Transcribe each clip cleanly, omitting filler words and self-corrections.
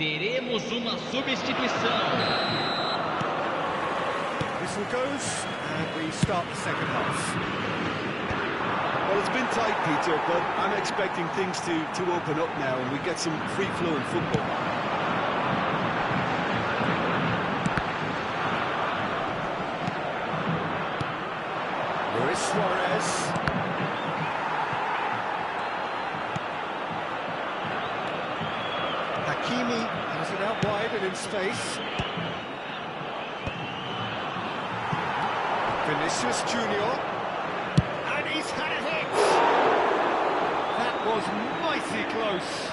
Teremos uma substituição. Whistle goes, and we start the second half. Well, it's been tight, Peter, but I'm expecting things to open up now and we get some free-flowing football. Luis Suarez. Hakimi has it out wide and in space. Vinicius Junior. And he's had a hit! That was mighty close.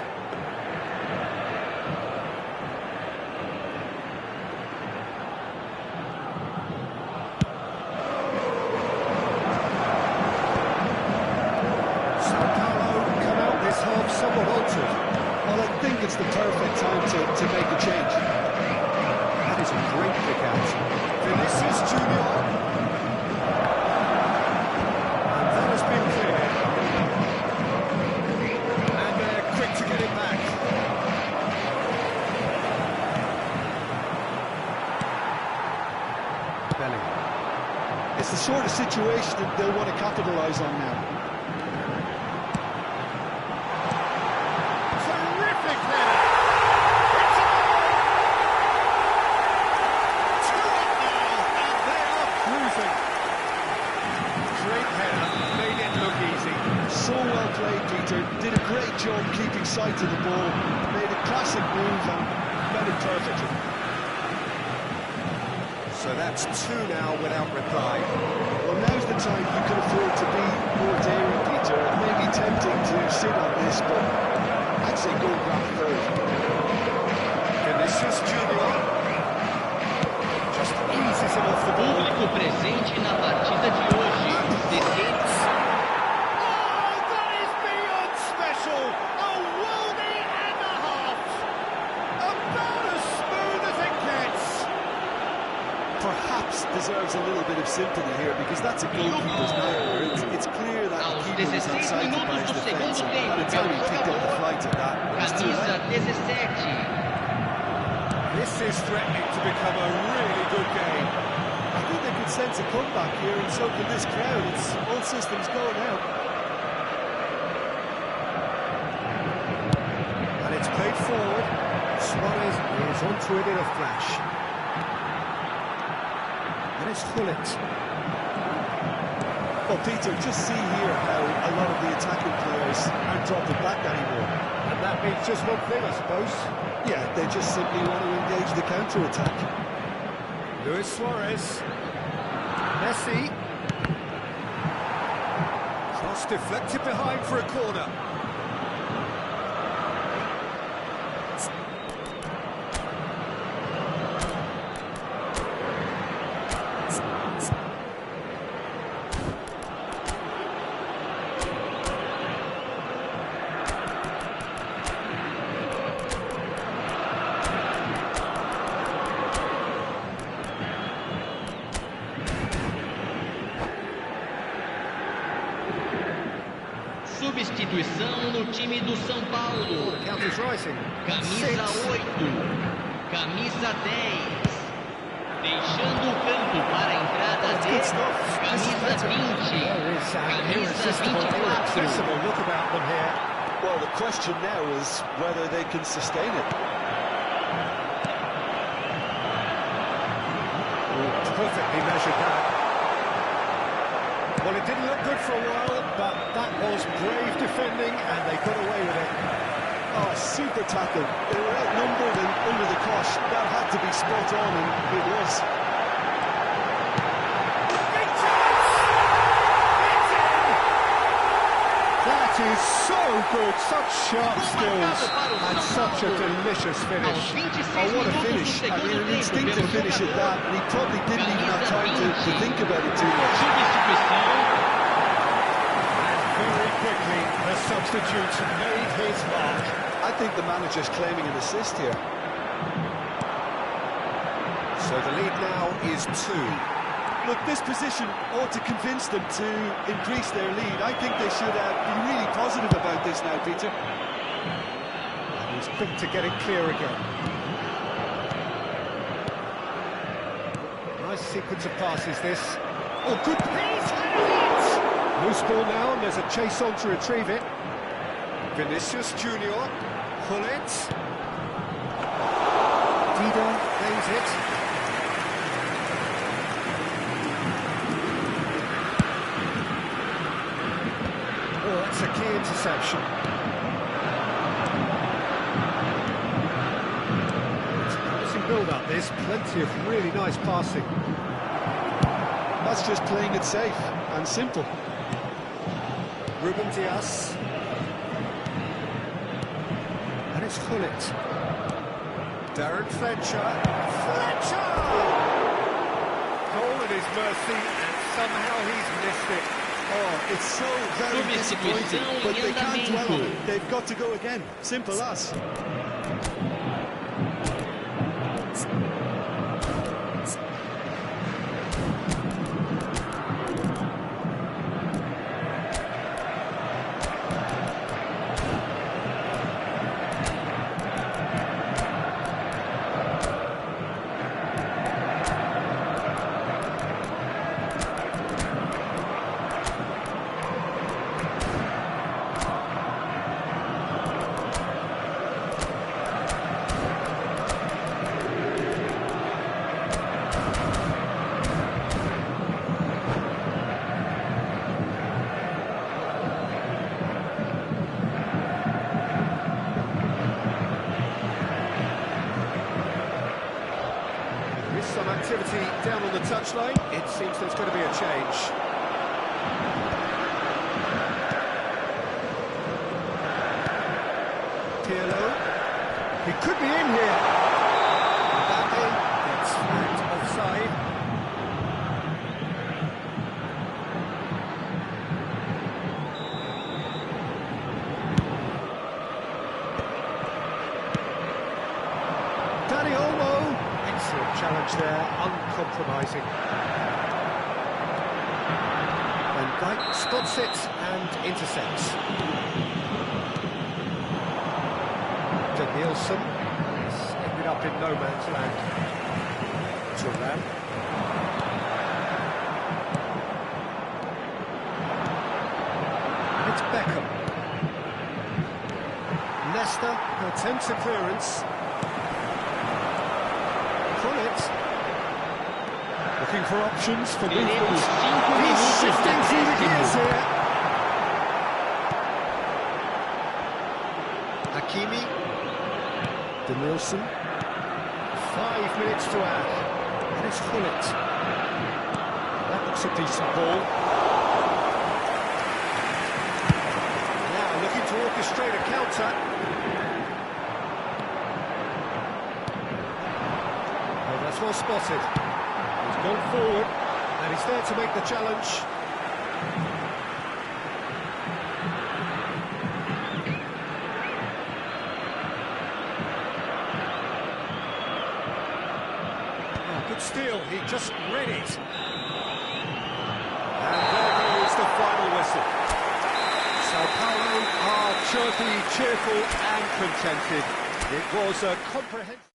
Somewhat altered. Well, I think it's the perfect time to make a change. That is a great kick out. Vinicius Junior. And that has been cleared. And they're quick to get it back. Bellingham. It's the sort of situation that they'll want to capitalise on now. So well played, Peter. Did a great job keeping sight of the ball. Made a classic move and met it perfectly. So that's two now without reply. Well, now's the time you can afford to be more daring, Peter. It may be tempting to sit on this, but I'd say go grab third. Vinicius Junior. Just eases him off the ball. Público presente na partida de hoje. Perhaps deserves a little bit of sympathy here because that's a goalkeeper's nightmare. It's clear that the keeper was excited by his defence and by the time he picked up the flight at that. Camisa 17. This is threatening to become a really good game. I think they could sense a comeback here, and so can this crowd. It's all systems go now. And it's played forward. Suarez is onto it in a flash. And it's Hullet. Well, Peter, just see here how a lot of the attacking players aren't dropping back anymore. And that means just one thing, I suppose. Yeah, they just simply want to engage the counter-attack. Luis Suarez. Messi. Cross deflected behind for a corner. Substituição no time do São Paulo. Camisa 8, camisa 10. Deixando o campo para a entrada de camisa 20. Camisa 24. Look about them here. Well, the question now is whether they can sustain it. Perfectly measured that. Well, it didn't look good for a while, but that was brave defending, and they got away with it. Oh, super tackle. They were outnumbered and under the cosh. That had to be spot on, and it was. Big chance! It's in! That is so good, such sharp skills, and such a delicious finish. Oh, what a finish. I mean, an instinctive finish at that, and he probably didn't even have time to think about it too much. Very quickly, the substitute made his mark. I think the manager's claiming an assist here. So the lead now is 2. Look, this position ought to convince them to increase their lead. I think they should be really positive about this now, Peter. And we He's quick to get it clear again. Nice sequence of passes, this. Oh, good pass! Loose ball now, and there's a chase on to retrieve it. Vinicius Junior, pull it. Dida gains it. Oh, that's a key interception. It's a promising build-up, there's plenty of really nice passing. That's just playing it safe and simple. Ruben Dias. And it's Hullet. Darren Fletcher. Fletcher! Goal at his mercy, and somehow he's missed it. Oh, it's so very disappointing, but they can't dwell on it. They've got to go again. Simple as. Some activity down on the touchline. It seems there's going to be a change. Pirlo. He could be in here. Mbappe gets flagged offside. Dani Olmo. Excellent challenge there, uncompromising. Van Dijk spots it and intercepts. Nielsen has ended up in no man's land. Thuram. And it's Beckham. Leicester attempts a clearance. Looking for options for movement. He's shifting through the gears here. Hakimi. Nielsen. 5 minutes to add. And it's Hullet. That looks a decent ball. Now looking to orchestrate a counter. Oh, that's well spotted. He's gone forward, and he's there to make the challenge. Oh, good steal, he just read it. And there goes the final whistle. Sao Paulo are chirpy, cheerful and contented. It was a comprehensive...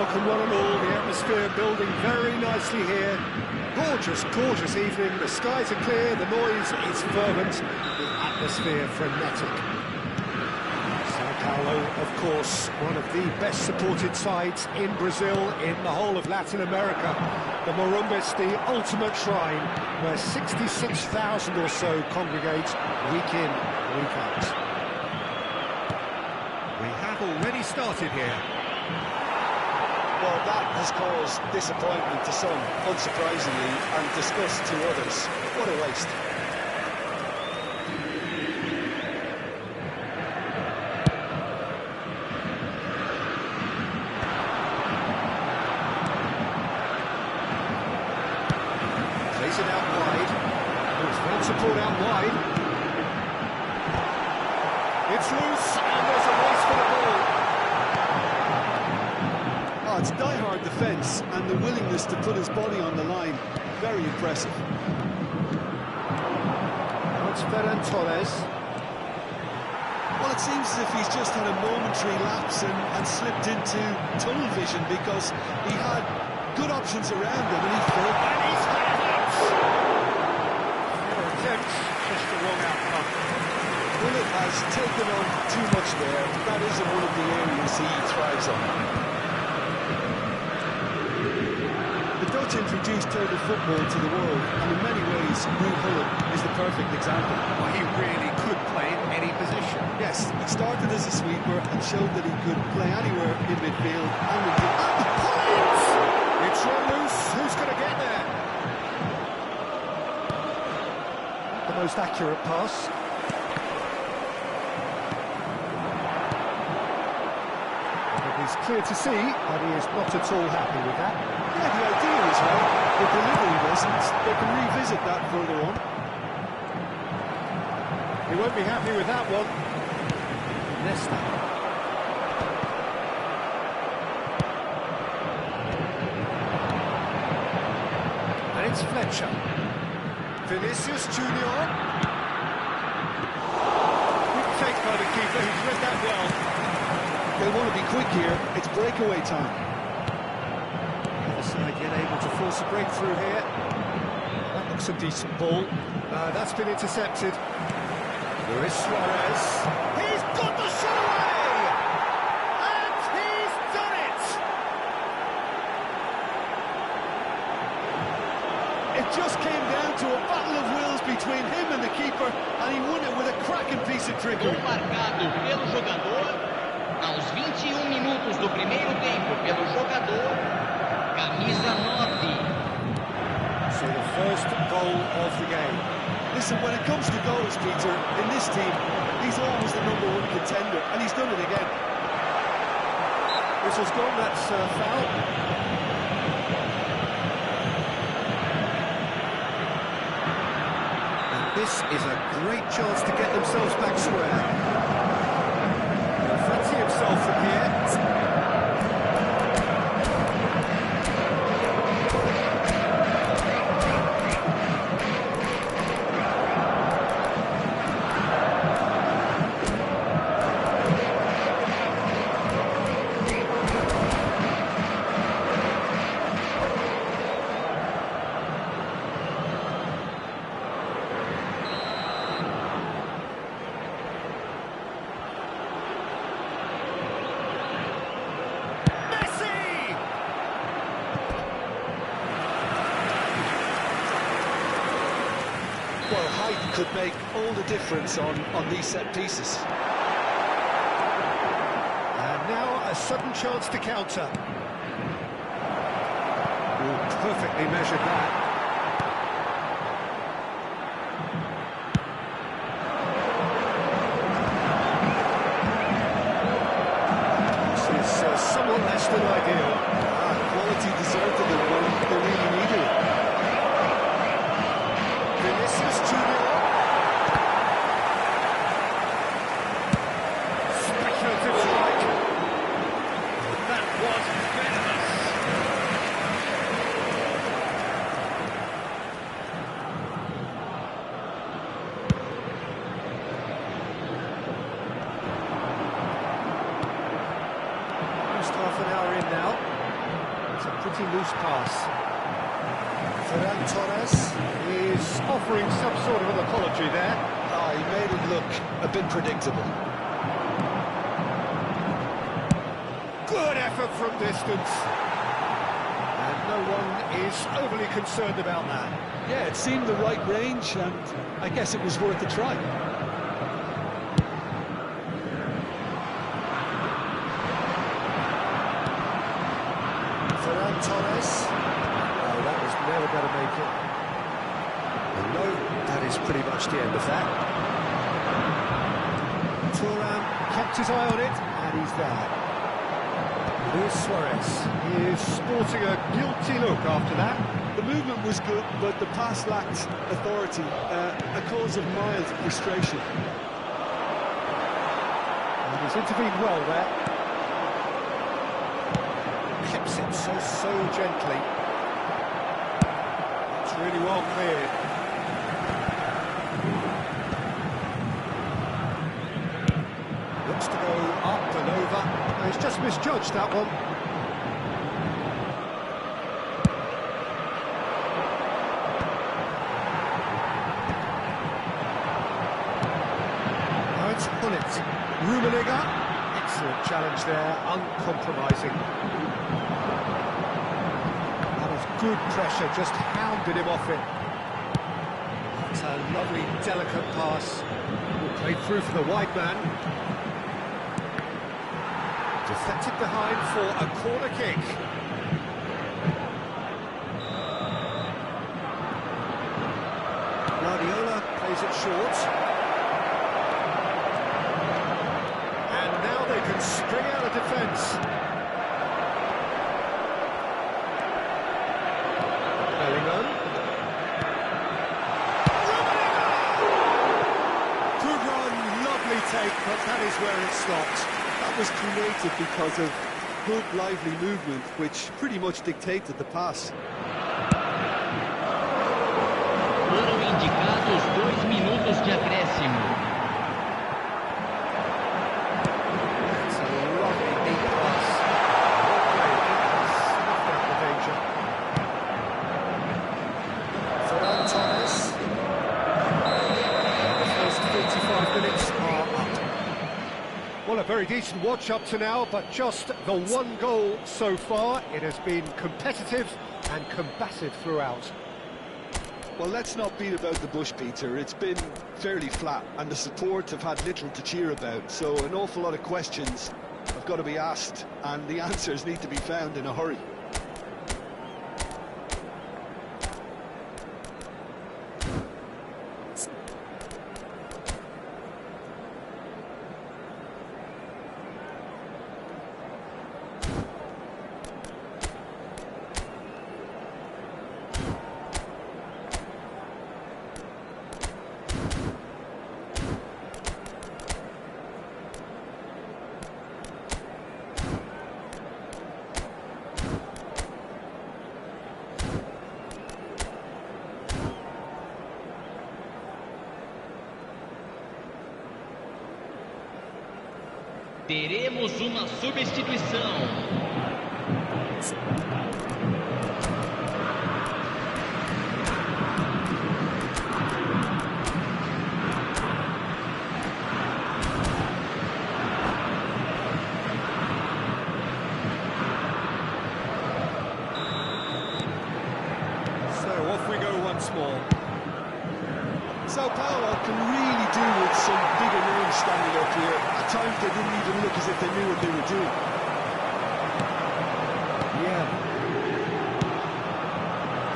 Welcome one and all, the atmosphere building very nicely here. Gorgeous, gorgeous evening, the skies are clear, the noise is fervent, the atmosphere frenetic. Sao Paulo, of course, one of the best supported sides in Brazil, in the whole of Latin America. The Morumbas, the ultimate shrine, where 66,000 or so congregate week in, week out. We have already started here. Well, that has caused disappointment to some, unsurprisingly, and disgust to others. What a waste. Plays it out wide. There's great support out wide. It's loose, and there's a race for the ball. Oh, it's die-hard defence, and the willingness to put his body on the line. Very impressive. Now it's Ferran Torres. Well, it seems as if he's just had a momentary lapse and slipped into tunnel vision, because he had good options around him and he failed. And he's had it! Fair attempt, just the wrong outcome. Bullet has taken on too much there. That isn't one of the areas he thrives on. The Dutch introduced total football to the world, and in many ways, Ruud Gullit is the perfect example. Well, he really could play in any position. Yes, he started as a sweeper and showed that he could play anywhere in midfield and in the point! It's run loose, who's going to get there? The most accurate pass. It's clear to see that he is not at all happy with that. Yeah, the idea is right, the delivery wasn't. They can revisit that further on. He won't be happy with that one. Nesta. And it's Fletcher. Vinicius Junior. Good take by the keeper, who's read that well. They want to be quick here. It's breakaway time. The other side yet able to force a breakthrough here. That looks a decent ball. That's been intercepted. Luis Suarez. He's got the shot away! And he's done it! It just came down to a battle of wills between him and the keeper, and he won it with a cracking piece of trickery. Gol marcado pelo jogador aos 21 minutos do primeiro tempo pelo jogador camisa 9. So the first goal of the game. Listen, when it comes to goals, Peter, in this team, he's always the #1 contender, and he's done it again. Whistle's gone, that's foul. And this is a great chance to get themselves back square. He'll fancy himself from here. Well, height could make all the difference on these set pieces. And now a sudden chance to counter. Ooh, perfectly measured that. This is somewhat less than ideal. Quality deserved to them when they really needed it. Vinicius Junior. Speculative strike. That was venomous. pretty loose pass. Ferran Torres is offering some sort of an apology there. Oh, he made it look a bit predictable. Good effort from distance. And no one is overly concerned about that. Yeah, it seemed the right range, and I guess it was worth a try. Ferran Torres. Oh, that was never going to make it. And no, that is pretty much the end of that. Thuram kept his eye on it, and he's there. Luis Suarez is sporting a guilty look after that. The movement was good, but the pass lacked authority, a cause of mild frustration. And he's intervened well there. Keeps it so gently. It's really well cleared. Looks to go up and over. He's just misjudged that one. Now it's Hullet. Rummenigge. Excellent challenge there, uncompromising. That was good pressure, just hounded him off it. That's a lovely, delicate pass. Played through for the wide man. Deflected behind for a corner kick. Guardiola plays it short. And now they can spring out of defence. Bellingham. Good run, lovely take, but that is where it stopped. That was created because of good, lively movement, which pretty much dictated the pass. Foram indicados 2 minutos de acréscimo. It's a lovely deep pass. Well played. Snuffed out the danger. Ferran Torres. The first 45 minutes are up. Well, a very decent watch up to now, but just the one goal so far. It has been competitive and combative throughout. Well, let's not beat about the bush, Peter. It's been fairly flat, and the support have had little to cheer about, so an awful lot of questions have got to be asked, and the answers need to be found in a hurry. Teremos uma substituição. So off we go once more. Sao Paulo can really do with some bigger names standing up here. At times they didn't even look as if they knew what they were doing. Yeah.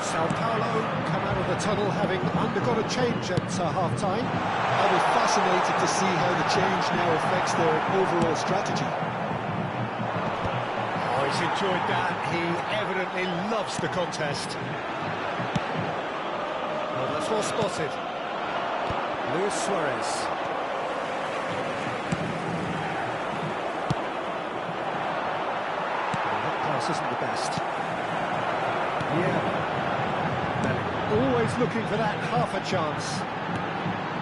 Sao Paulo come out of the tunnel having undergone a change at half-time. I was fascinated to see how the change now affects their overall strategy. Oh, he's enjoyed that. He evidently loves the contest. Well, that's well spotted. Luis Suarez. That pass isn't the best. Yeah. Always looking for that half a chance.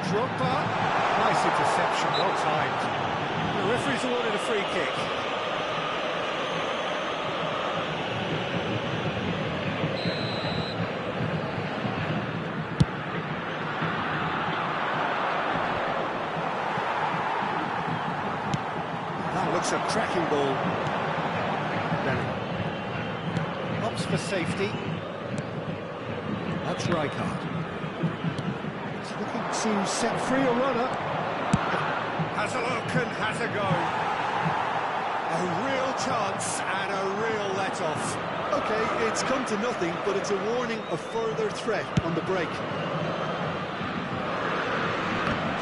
Drogba. Nice interception, well timed. The referee's awarded a free kick. It's a cracking ball. Bellingham. Opts for safety. That's Rijkaard. He's looking to set free a runner. Has a look and has a go. A real chance and a real let-off. Okay, it's come to nothing, but it's a warning of further threat on the break.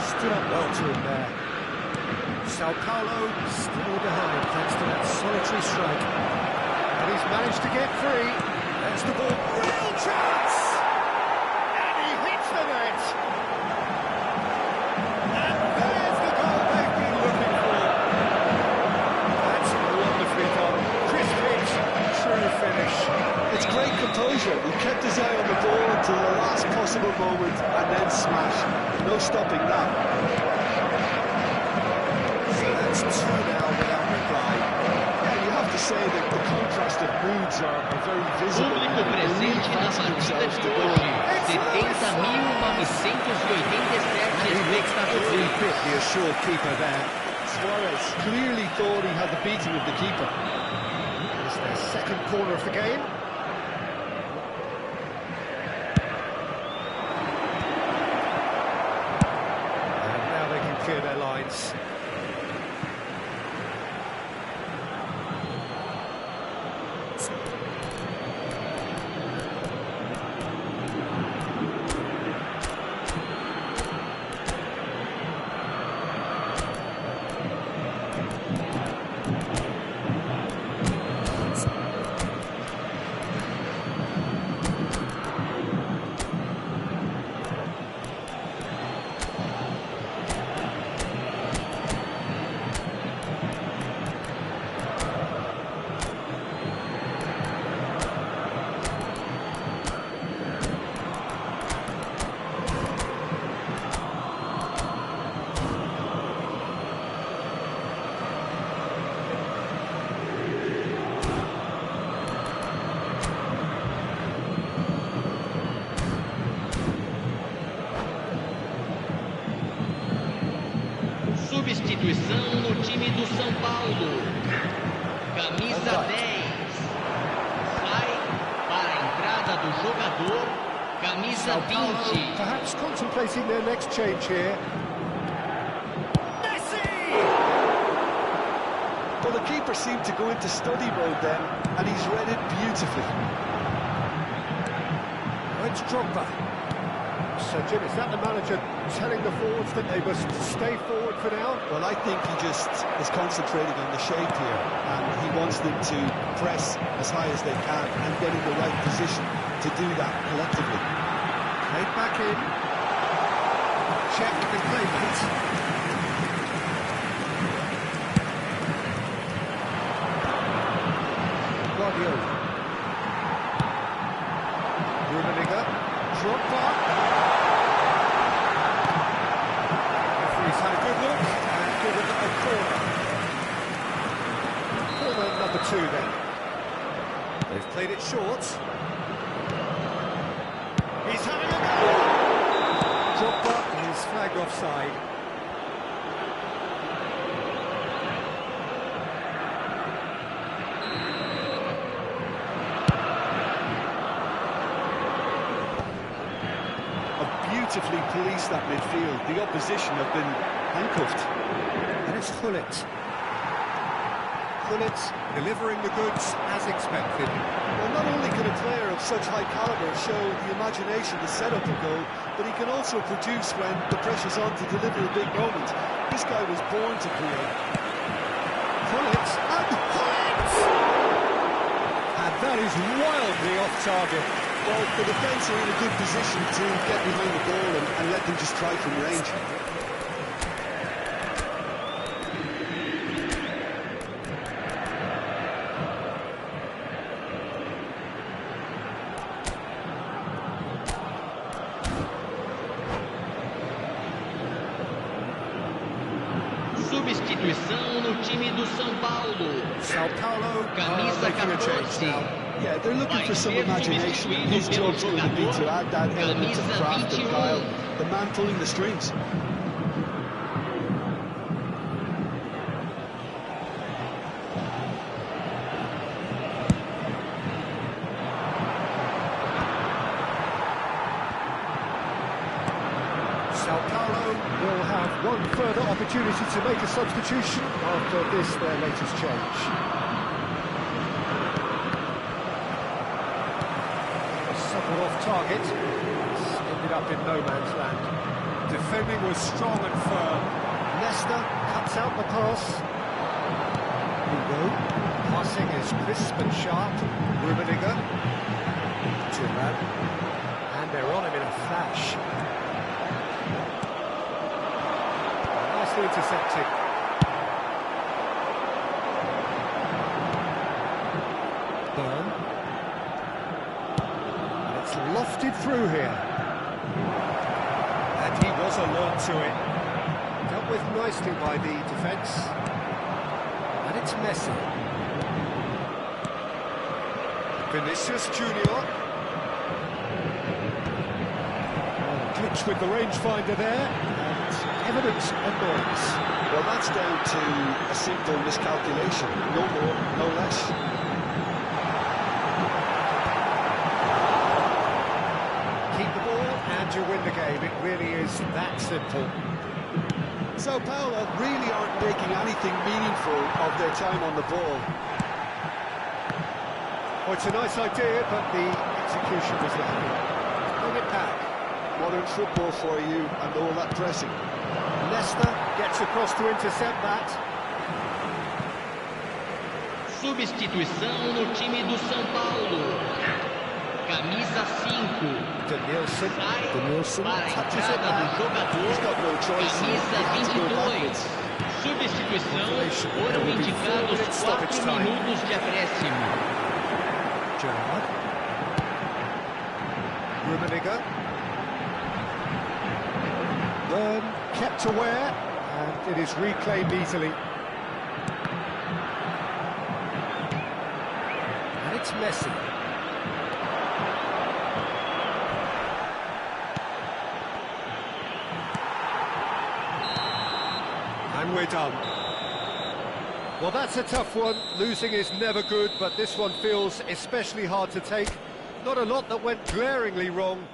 Stood up well to him there. Sao Paulo still behind thanks to that solitary strike. And he's managed to get free. There's the ball. Real chance! And he hits the net! And there's the goal they've been looking for. That's wonderfully done. Crisp hit, true finish. It's great composure. He kept his eye on the ball until the last possible moment and then smash. No stopping that. So that's 2 now without reply. Yeah, you have to say that the contrast of moods are very visible. Público presente na partida de hoje, 70.987 espectadores. Bit the assured keeper there. Suarez clearly thought he had the beating of the keeper. It's their second corner of the game. And now they can clear their lines. Substituição no time do São Paulo. Camisa 10. Sai para a entrada do jogador. Camisa 20. Perhaps contemplating their next change here. Messi! Well, the keeper seemed to go into study mode then, and he's read it beautifully. Oh, it's Drogba. So, Jim, is that the manager telling the forwards that they must stay forward for now? Well, I think he just is concentrating on the shape here, and he wants them to press as high as they can and get in the right position to do that collectively. Played back in. Check the playmate. Guardiola. Rummenigge. Drogba. Referee's had a good look and given a corner. Corner number 2 then. They've played it short. He's having a go! Drogba is flagged offside. Beautifully policed that midfield. The opposition have been handcuffed. And it's Gullit. Gullit delivering the goods as expected. Well, not only can a player of such high calibre show the imagination to set up a goal, but he can also produce when the pressure's on to deliver a big moment. This guy was born to create. Gullit and Gullit! And that is wildly off target. Well, the defence are in a good position to get behind the ball and let them just try from range. Substituição no time do São Paulo. Sao Paulo Camisa making a change 14. now. Yeah, they're looking for some imagination. His job's going to be to add that element of craft and guile. The man pulling the strings. Sao Paulo will have one further opportunity to make a substitution after this, their latest change. Somewhat off target. It's ended up in no man's land. Defending was strong and firm. Leicester cuts out the pass. Hugo. Passing is crisp and sharp. Rummenigge. Turan. And they're on him in a flash. Nicely intercepted. Burn. It's lofted through here. And he was alert to it. Dealt with nicely by the defence. And it's Messi. Vinicius Junior. Glitch with the rangefinder there. And evidence of noise. Well, that's down to a simple miscalculation. No more, no less. And you win the game. It really is that simple. Sao Paulo really aren't making anything meaningful of their time on the ball. Well, it's a nice idea, but the execution was lacking. Bring it back. Modern football for you and all that pressing. Leicester gets across to intercept that. Substituição no time do São Paulo. Camisa 5. Denilson Para a touches it entrada do jogador. He's got no choice. Camisa 22. Substituição. Foram indicados 4 minutos de acréscimo. Gerrard. Rummenigge. Burn kept aware, and it is reclaimed easily. And it's Messi. And we're done. Well, that's a tough one. Losing is never good, but this one feels especially hard to take. Not a lot that went glaringly wrong.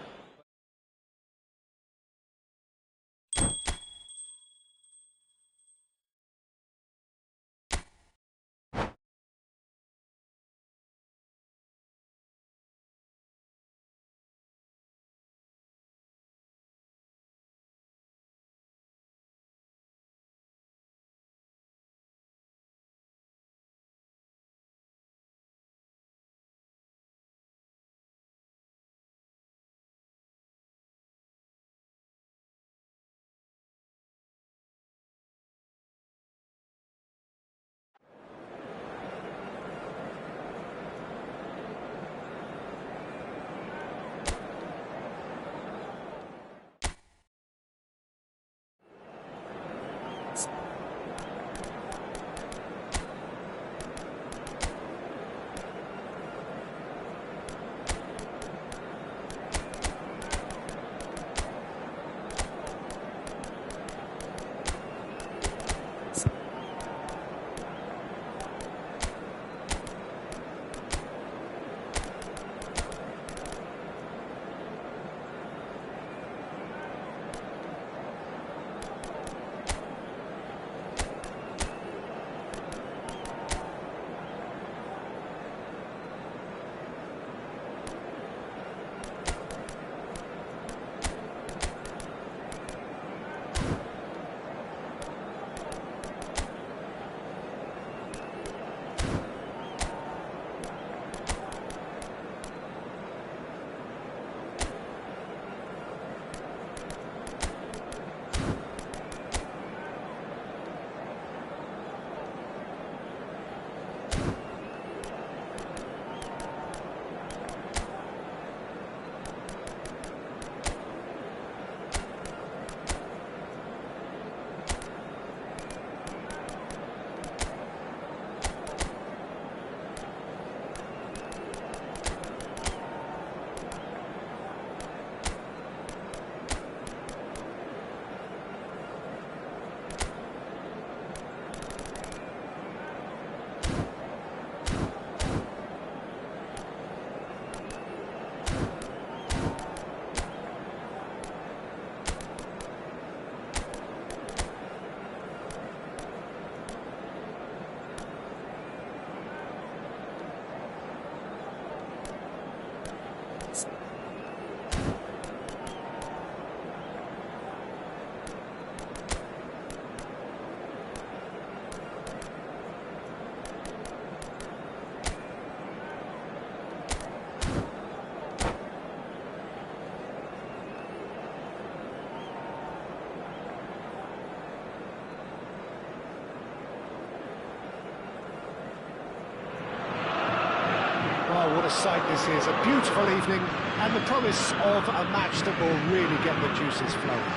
what a sight this is. A beautiful evening and the promise of a match that will really get the juices flowing.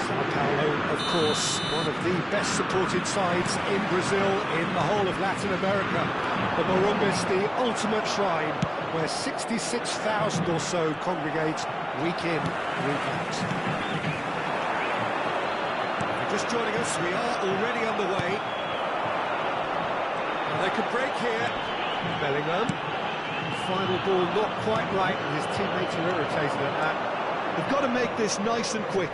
Sao Paulo, of course, one of the best supported sides in Brazil, in the whole of Latin America. The Morumbas, the ultimate shrine, where 66,000 or so congregate week in, week out. Just joining us, we are already underway. They could break here. Bellingham. Final ball not quite right, and his teammates are irritated at that. They've got to make this nice and quick.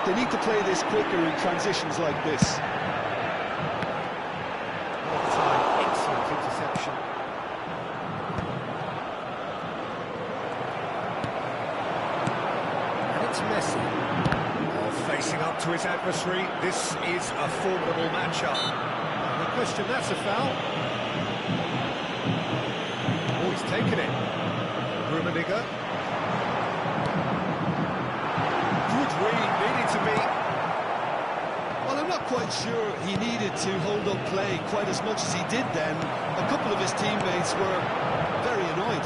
They need to play this quicker in transitions like this. What time, excellent interception. And it's Messi. Facing up to his adversary, this is a formidable matchup. No question, that's a foul. Oh, he's taken it. Rummenigge. Good read, needed to be. Well, I'm not quite sure he needed to hold up play quite as much as he did then. A couple of his teammates were very annoyed.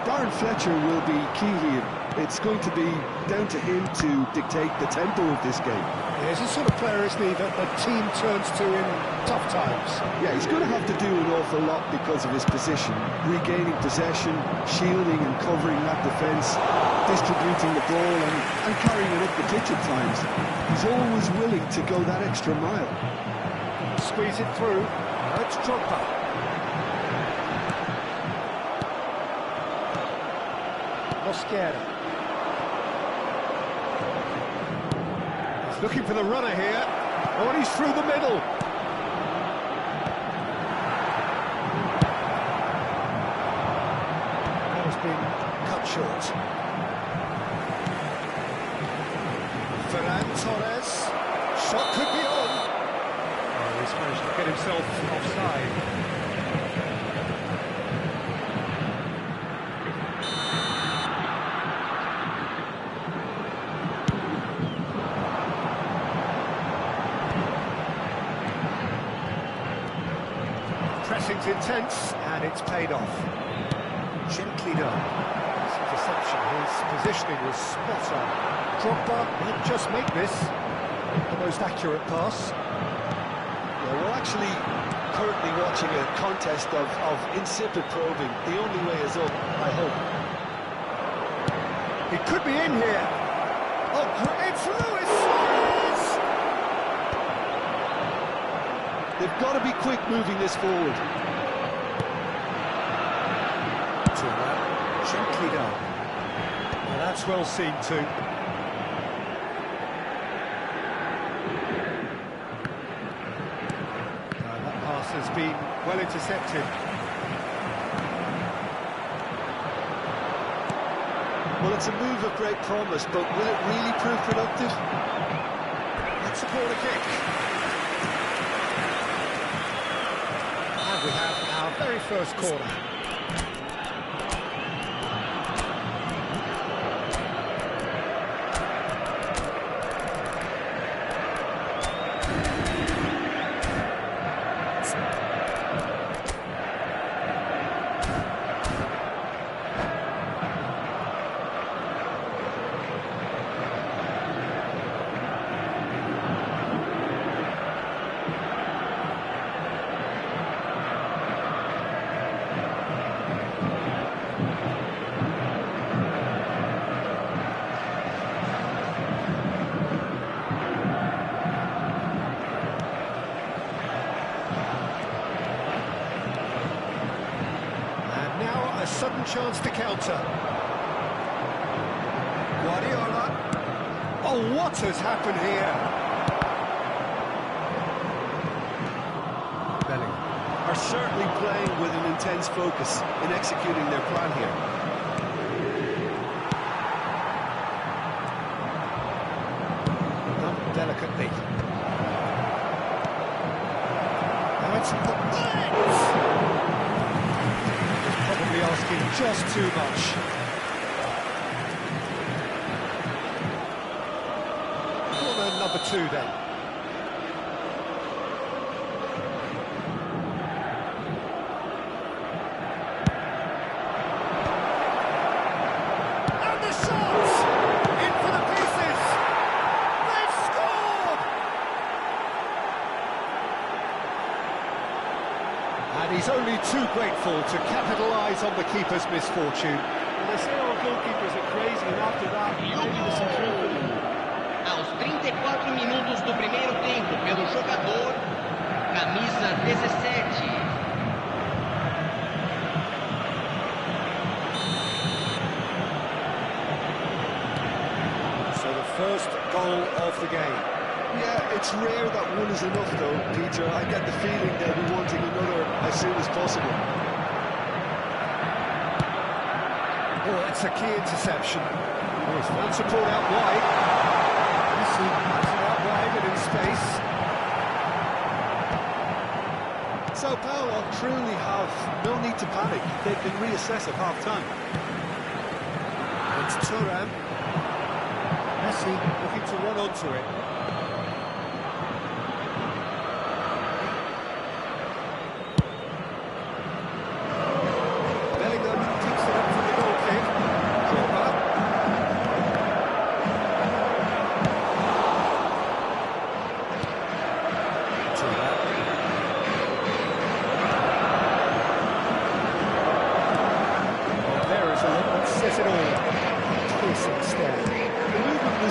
Darren Fletcher will be key here. It's going to be down to him to dictate the tempo of this game. Yeah, he's the sort of player, isn't he, that the team turns to in tough times. Yeah, he's going to have to do an awful lot because of his position. Regaining possession, shielding and covering that defence, distributing the ball and carrying it up the pitch at times. He's always willing to go that extra mile. Squeeze it through. Now it's Drogba. Mosquera. He's looking for the runner here. Oh, and he's through the middle. That has been cut short. Ferran Torres. Shot could be on. Oh, he's managed to get himself offside. Pressing's intense, and it's paid off. Gently done. His interception, his positioning was spot on. Drogba might just make this the most accurate pass. Yeah, we're actually currently watching a contest of insipid probing. The only way is up, I hope. He could be in here. Oh, it's Luis Suarez! They've got to be quick moving this forward. Gently done. Well, that's well seen too. That pass has been well intercepted. Well, it's a move of great promise, but will it really prove productive? That's a corner kick. And we have our very first corner. A sudden chance to counter. Guardiola. Oh, what has happened here? Bellingham are certainly playing with an intense focus in executing their plan here. Done delicately. Now it's probably asking just too much. Corner number 2 then. grateful to capitalise on the keeper's misfortune. Well, they say our goalkeepers are crazy, and after that, maybe there's some truth in it. Aos 34 minutos do primeiro tempo, pelo jogador, camisa 17. So the first goal of the game. Yeah, it's rare that one is enough, though, Peter. I get the feeling they'll be wanting another as soon as possible. Oh, it's a key interception. Oh, he's found support out wide. Messi has it out wide and in space. Sao Paulo truly have no need to panic. They can reassess at half-time. It's Thuram. Messi looking to run onto it.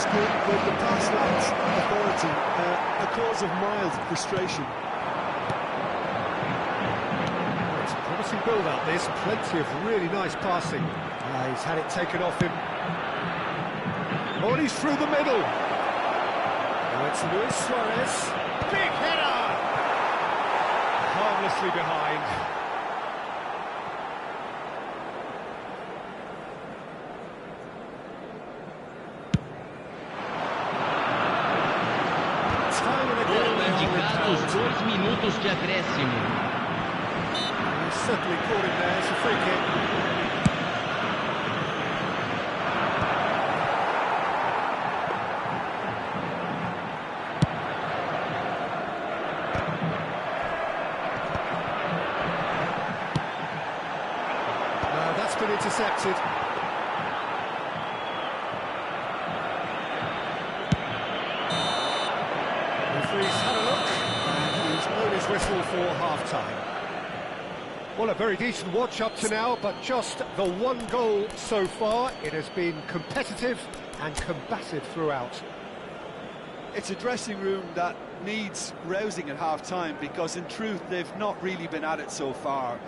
But the pass lacks authority, a cause of mild frustration. It's a promising build-up, this. Plenty of really nice passing. He's had it taken off him. Oh, and he's through the middle. Now it's Luis Suarez. Big header! Harmlessly behind. Indicados 2 minutos de acréscimo. He's certainly caught him there. It's a free kick. That's been intercepted. Referee's had a look, and he's blown his whistle for half-time. Well, a very decent watch up to now, but just the one goal so far. It has been competitive and combative throughout. It's a dressing room that needs rousing at half-time, because in truth they've not really been at it so far.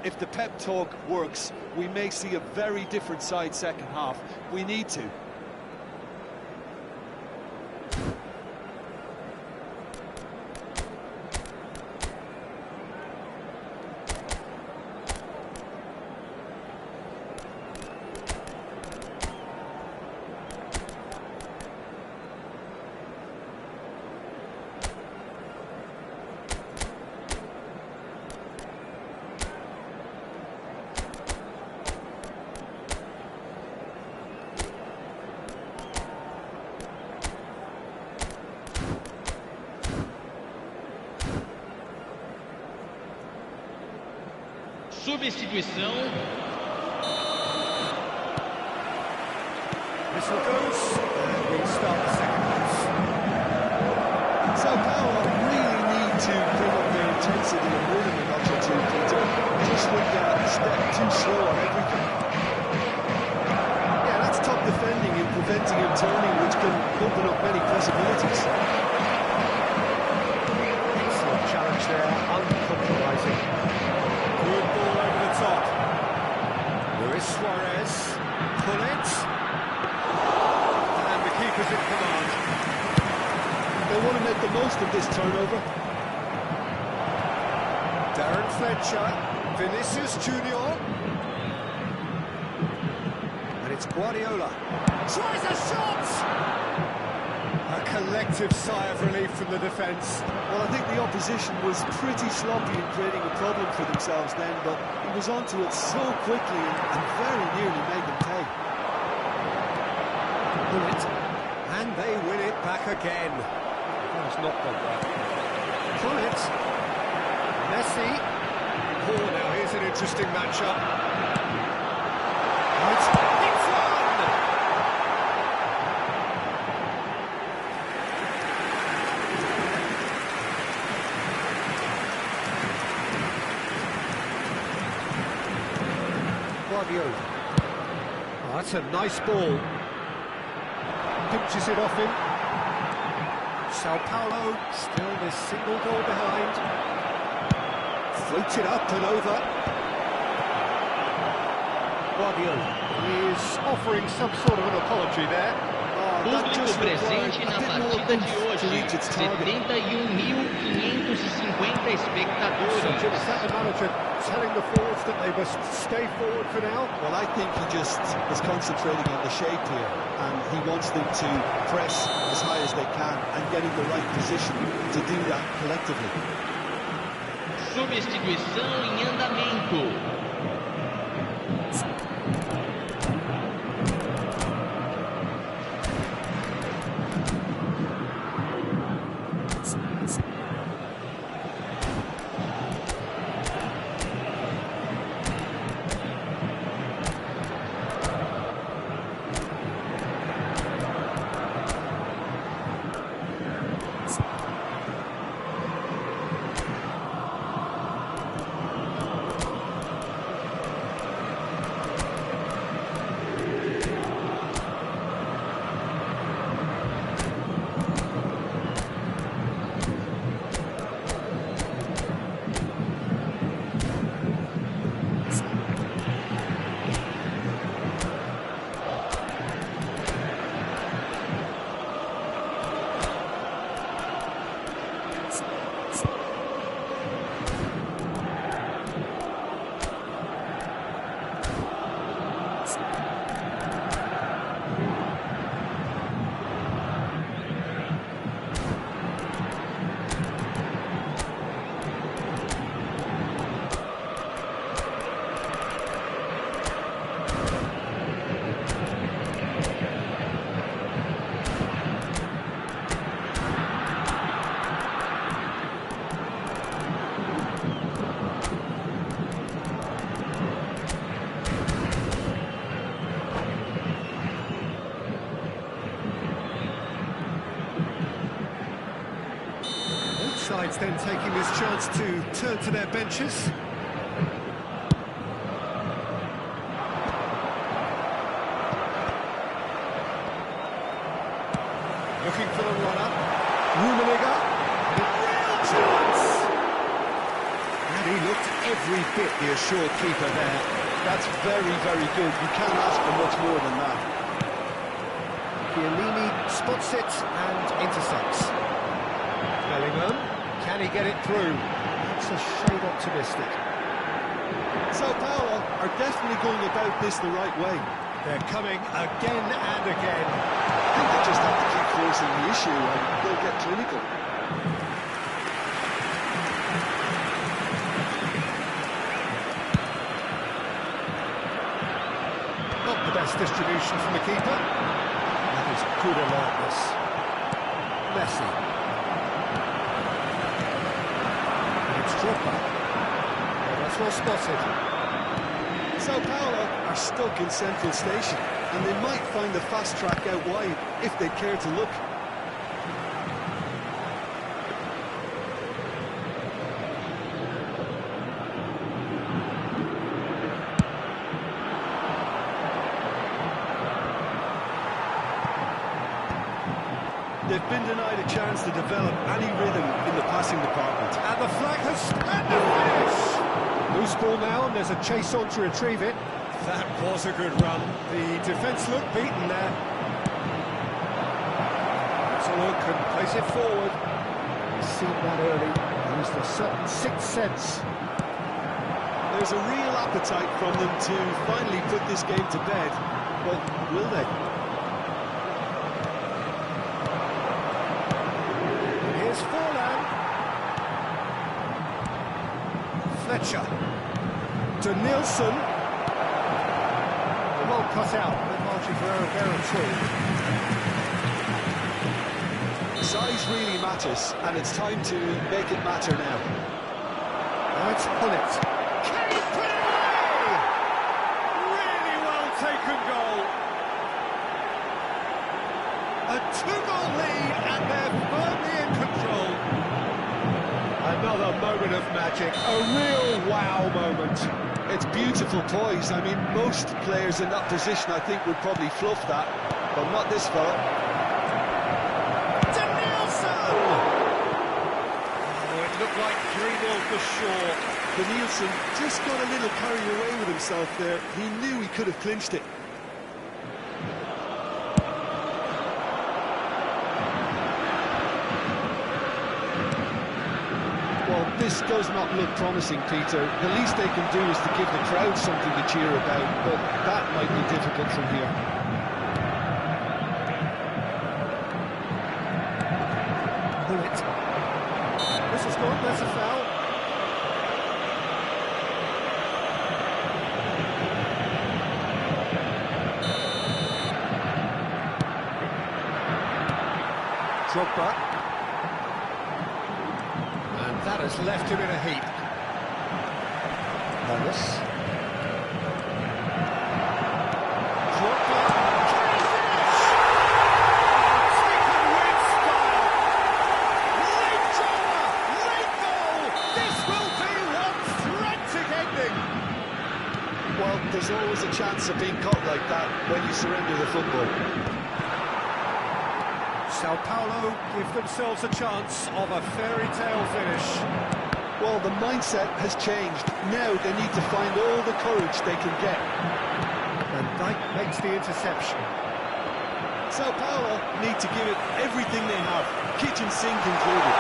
If the pep talk works, we may see a very different side second half. We need to. Substituição. Whistle goes, and we start the second half. Sao Paulo really need to bring up their intensity and rhythm a notch or two, Peter. Just with that step too slow on everything. Yeah, that's top defending and preventing him turning, which can open up many possibilities. Excellent challenge there, uncompromising. Good ball over the top. Luis Suarez, pull it. And the keeper's in command. They want to make the most of this turnover. Darren Fletcher, Vinicius Junior. And it's Guardiola. Tries a shot! A collective sigh of relief from the defence. Well, I think the opposition was pretty sloppy in creating a problem for themselves then, but he was onto it so quickly and very nearly made them pay. Pull it. And they win it back again. That was not gone well. Pull it. Messi. Oh, now here's an interesting matchup. It's one! Rabiot. Oh, that's a nice ball. Pinches it off him. Sao Paulo still this single goal behind. Floats it up and over. Rabiot is offering some sort of an apology there. Público presente na partida de hoje, 71.550 espectadores. Is that the manager telling the forwards that they must stay forward for now? Well, I think he just is concentrating on the shape here, and he wants them to press as high as they can and get in the right position to do that collectively. Substituição em andamento. Sides then taking this chance to turn to their benches. Looking for the run-up. Rummenigge. Real chance! And he looked every bit the assured keeper there. That's very, very good. You can't ask for much more than that. Chiellini spots it and intercepts. Bellingham. Can he get it through? It's a shade optimistic. Sao Paulo are definitely going about this the right way. They're coming again and again. I think they just have to keep forcing the issue and they'll get clinical. Not the best distribution from the keeper. That is good alertness. Messi. That's well spotted. Sao Paulo are stuck in central station, and they might find the fast track out wide if they care to look. They've been denied a chance to develop any rhythm in the passing department. And the flag has... and the finish! Loose ball now, and there's a chase on to retrieve it. That was a good run. The defence looked beaten there. Let's a look and place it forward. He's seen that early. Used a certain sixth sense. There's a real appetite from them to finally put this game to bed, but will they? Here's Forlan. Fletcher. To Nielsen. Well cut out. The margin for error there at all. Size really matters, and it's time to make it matter now. Right on it. Can he put it away? Really well taken goal. A two-goal lead, and they're firmly in control. Another moment of magic, a real wow moment. It's beautiful poise. I mean, most players in that position, I think, would probably fluff that, but not this fella. It looked like 3-0 for sure. But Nielsen just got a little carried away with himself there. He knew he could have clinched it. Well, this does not look promising, Peter. The least they can do is to give the crowd something to cheer about, but that might be difficult from here. This is good, that's a foul. Drogba. And that has left him in a heap. Hollis. Drogba. Well, there's always a chance of being caught like that when you surrender the football. Sao Paulo give themselves a chance of a fairy tale finish. Well, the mindset has changed. Now they need to find all the courage they can get. And Dyke makes the interception. Sao Paulo need to give it everything they have, kitchen sink included.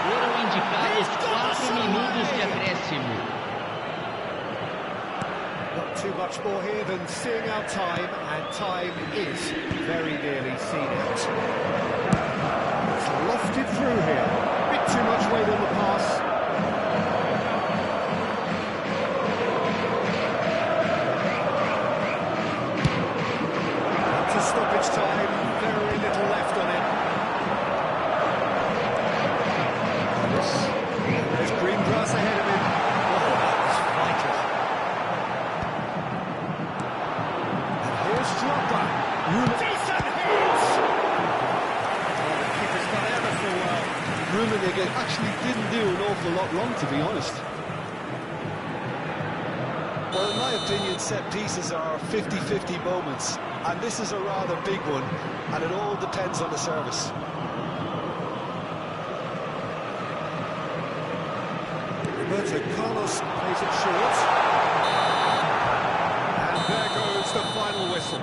Foram indicados 4 minutos de acréscimo. Not too much more here than seeing out time, and time is very nearly seen out. It's lofted through here. A bit too much weight on the pass. Up to stoppage time, very little left on it. There's green grass ahead of him. Oh, that was vital. Drogba. Decent hit! Oh, the keeper's got ever so well. Rummenigge actually didn't do an awful lot wrong, to be honest. Well, in my opinion, set pieces are 50-50 moments, and this is a rather big one, and it all depends on the service. Roberto Carlos plays it short. There goes the final whistle.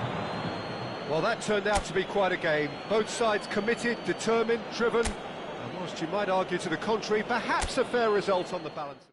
Well, that turned out to be quite a game. Both sides committed, determined, driven, and whilst you might argue to the contrary, perhaps a fair result on the balance.